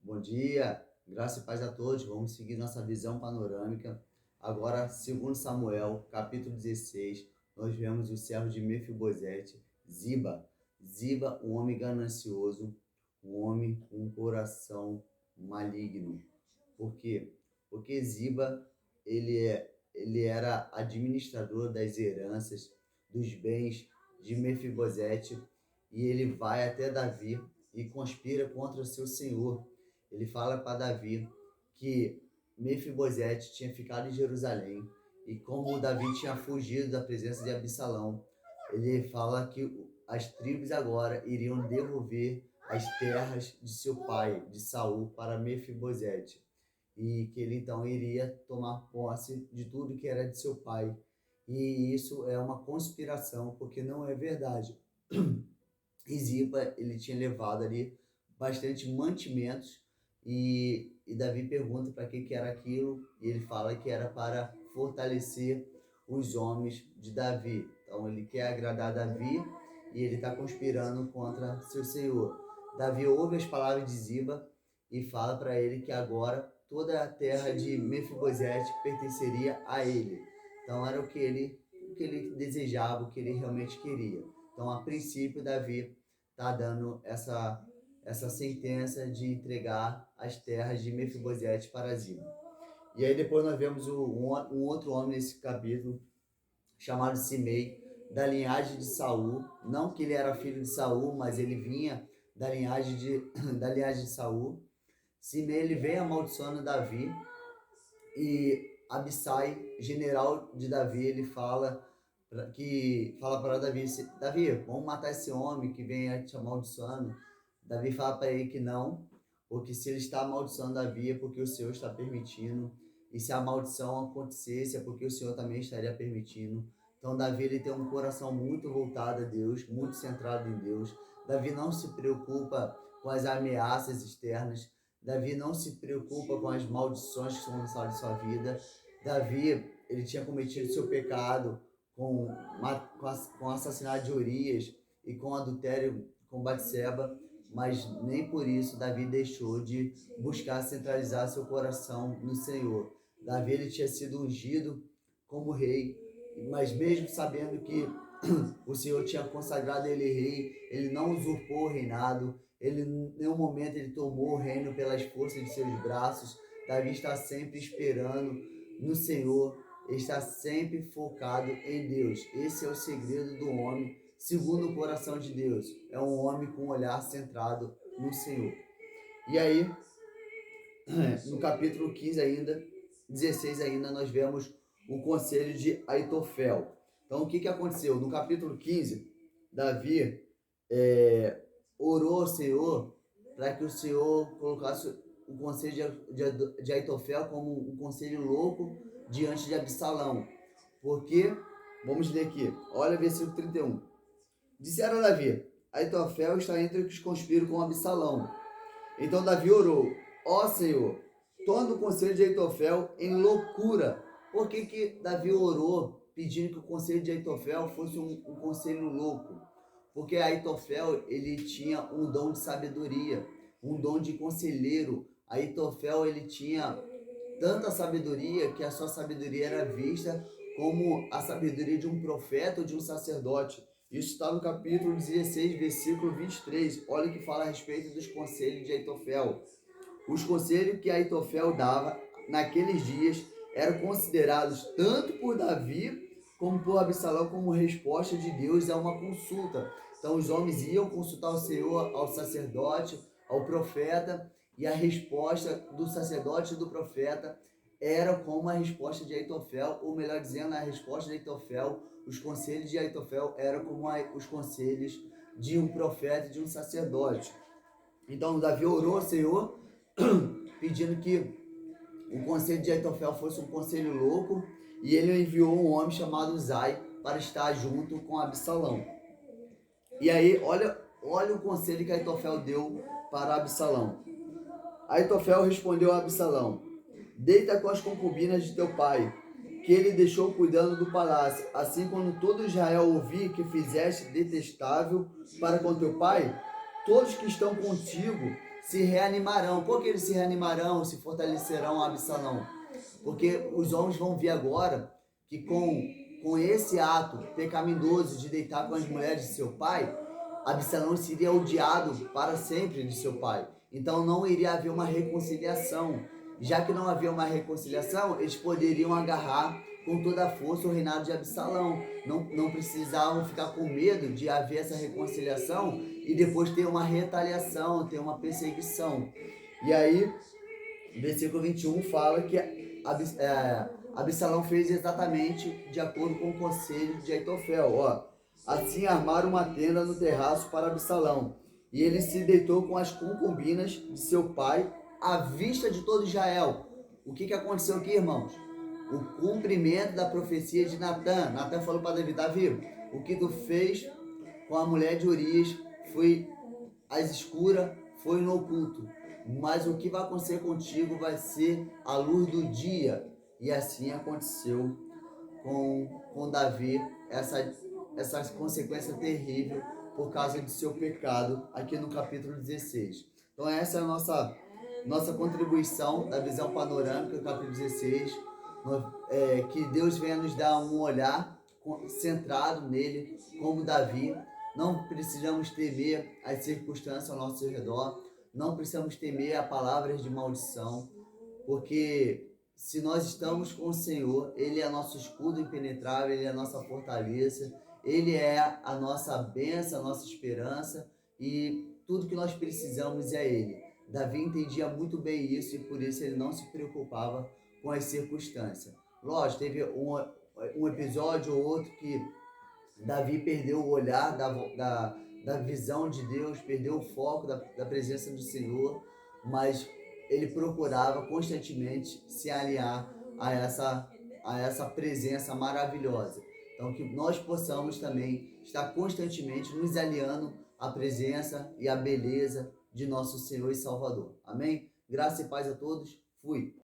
Bom dia, graça e paz a todos. Vamos seguir nossa visão panorâmica. Agora, segundo Samuel, capítulo 16, nós vemos o servo de Mefibosete, Ziba. Ziba, um homem ganancioso, um homem com um coração maligno. Por quê? Porque Ziba, ele era administrador das heranças, dos bens de Mefibosete, e ele vai até Davi e conspira contra o seu senhor. Ele fala para Davi que Mefibosete tinha ficado em Jerusalém e como Davi tinha fugido da presença de Absalão, ele fala que as tribos agora iriam devolver as terras de seu pai, de Saul, para Mefibosete, e que ele então iria tomar posse de tudo que era de seu pai. E isso é uma conspiração, porque não é verdade. E Ziba, ele tinha levado ali bastante mantimentos e Davi pergunta para que era aquilo e ele fala que era para fortalecer os homens de Davi. Então ele quer agradar Davi e ele está conspirando contra seu senhor. Davi ouve as palavras de Ziba e fala para ele que agora toda a terra de Mefibosete pertenceria a ele. Então era o que ele desejava, o que ele realmente queria. Então, a princípio, Davi está dando essa sentença de entregar as terras de Mefibosete para Ziba. E aí depois nós vemos um outro homem nesse capítulo, chamado Simei, da linhagem de Saul. Não que ele era filho de Saul, mas ele vinha da linhagem de Saul. Simei, ele vem amaldiçoando Davi, e Abissai, general de Davi, ele fala para Davi, Davi, vamos matar esse homem que vem te amaldiçoando. Davi fala para ele que não, porque se ele está amaldiçoando Davi é porque o Senhor está permitindo, e se a maldição acontecesse é porque o Senhor também estaria permitindo. Então Davi, ele tem um coração muito voltado a Deus, muito centrado em Deus. Davi não se preocupa com as ameaças externas. Davi não se preocupa com as maldições que são lançadas em sua vida. Davi, ele tinha cometido seu pecado com o assassinato de Urias e com adultério com Batseba, mas nem por isso Davi deixou de buscar centralizar seu coração no Senhor. Davi, ele tinha sido ungido como rei, mas mesmo sabendo que o Senhor tinha consagrado ele rei, ele não usurpou o reinado, ele em nenhum momento ele tomou o reino pelas forças de seus braços. Davi está sempre esperando no Senhor, ele está sempre focado em Deus. Esse é o segredo do homem segundo o coração de Deus. É um homem com um olhar centrado no Senhor. E aí, no capítulo 15 ainda, 16 ainda, nós vemos o conselho de Aitofel. Então, o que aconteceu? No capítulo 15, Davi orou ao Senhor para que o Senhor colocasse o conselho de Aitofel como um conselho louco diante de Absalão. Porque, vamos ler aqui, olha o versículo 31. Disseram a Davi, Aitofel está entre os que conspiram com Absalão. Então Davi orou, ó Senhor, torna o conselho de Aitofel em loucura. Por que Davi orou pedindo que o conselho de Aitofel fosse um conselho louco? Porque Aitofel, ele tinha um dom de sabedoria, um dom de conselheiro. Aitofel, ele tinha tanta sabedoria que a sua sabedoria era vista como a sabedoria de um profeta ou de um sacerdote. Isso está no capítulo 16, versículo 23. Olha o que fala a respeito dos conselhos de Aitofel. Os conselhos que Aitofel dava naqueles dias eram considerados tanto por Davi como por Absalão como resposta de Deus a uma consulta. Então os homens iam consultar o Senhor, ao sacerdote, ao profeta, e a resposta do sacerdote e do profeta era como a resposta de Aitofel, ou melhor dizendo, a resposta de Aitofel, os conselhos de Aitofel eram como os conselhos de um profeta e de um sacerdote. Então Davi orou ao Senhor pedindo que o conselho de Aitofel fosse um conselho louco, e ele enviou um homem chamado Uzai para estar junto com Absalão. E aí, olha o conselho que Aitofel deu para Absalão. Aitofel respondeu a Absalão, deita com as concubinas de teu pai, que ele deixou cuidando do palácio. Assim, quando todo Israel ouvir que fizeste detestável para com teu pai, todos que estão contigo se reanimarão. Por que eles se reanimarão, se fortalecerão a Absalão? Porque os homens vão ver agora que com esse ato pecaminoso de deitar com as mulheres de seu pai, Absalão seria odiado para sempre de seu pai. Então não iria haver uma reconciliação. Já que não havia uma reconciliação, eles poderiam agarrar com toda a força o reinado de Absalão. Não precisavam ficar com medo de haver essa reconciliação e depois ter uma retaliação, ter uma perseguição. E aí, versículo 21 fala que Absalão fez exatamente de acordo com o conselho de Aitofel. Assim armaram uma tenda no terraço para Absalão, e ele se deitou com as concubinas de seu pai à vista de todo Israel. O que aconteceu aqui, irmãos? O cumprimento da profecia de Natã. Natã falou para Davi: Davi, o que tu fez com a mulher de Urias foi às escuras, foi no oculto. Mas o que vai acontecer contigo vai ser à luz do dia. E assim aconteceu com Davi, essa consequência terrível por causa de seu pecado, aqui no capítulo 16. Então essa é a nossa contribuição da visão panorâmica do capítulo 16, que Deus venha nos dar um olhar centrado nele, como Davi. Não precisamos temer as circunstâncias ao nosso redor, não precisamos temer a palavras de maldição, porque se nós estamos com o Senhor, Ele é nosso escudo impenetrável, Ele é a nossa fortaleza, Ele é a nossa bênção, a nossa esperança, e tudo que nós precisamos é Ele. Davi entendia muito bem isso e por isso ele não se preocupava com as circunstâncias. Lógico, teve um episódio ou outro que Davi perdeu o olhar da visão de Deus, perdeu o foco da presença do Senhor, mas ele procurava constantemente se aliar a essa presença maravilhosa. Então, que nós possamos também estar constantemente nos aliando à presença e à beleza de nosso Senhor e Salvador. Amém? Graça e paz a todos. Fui.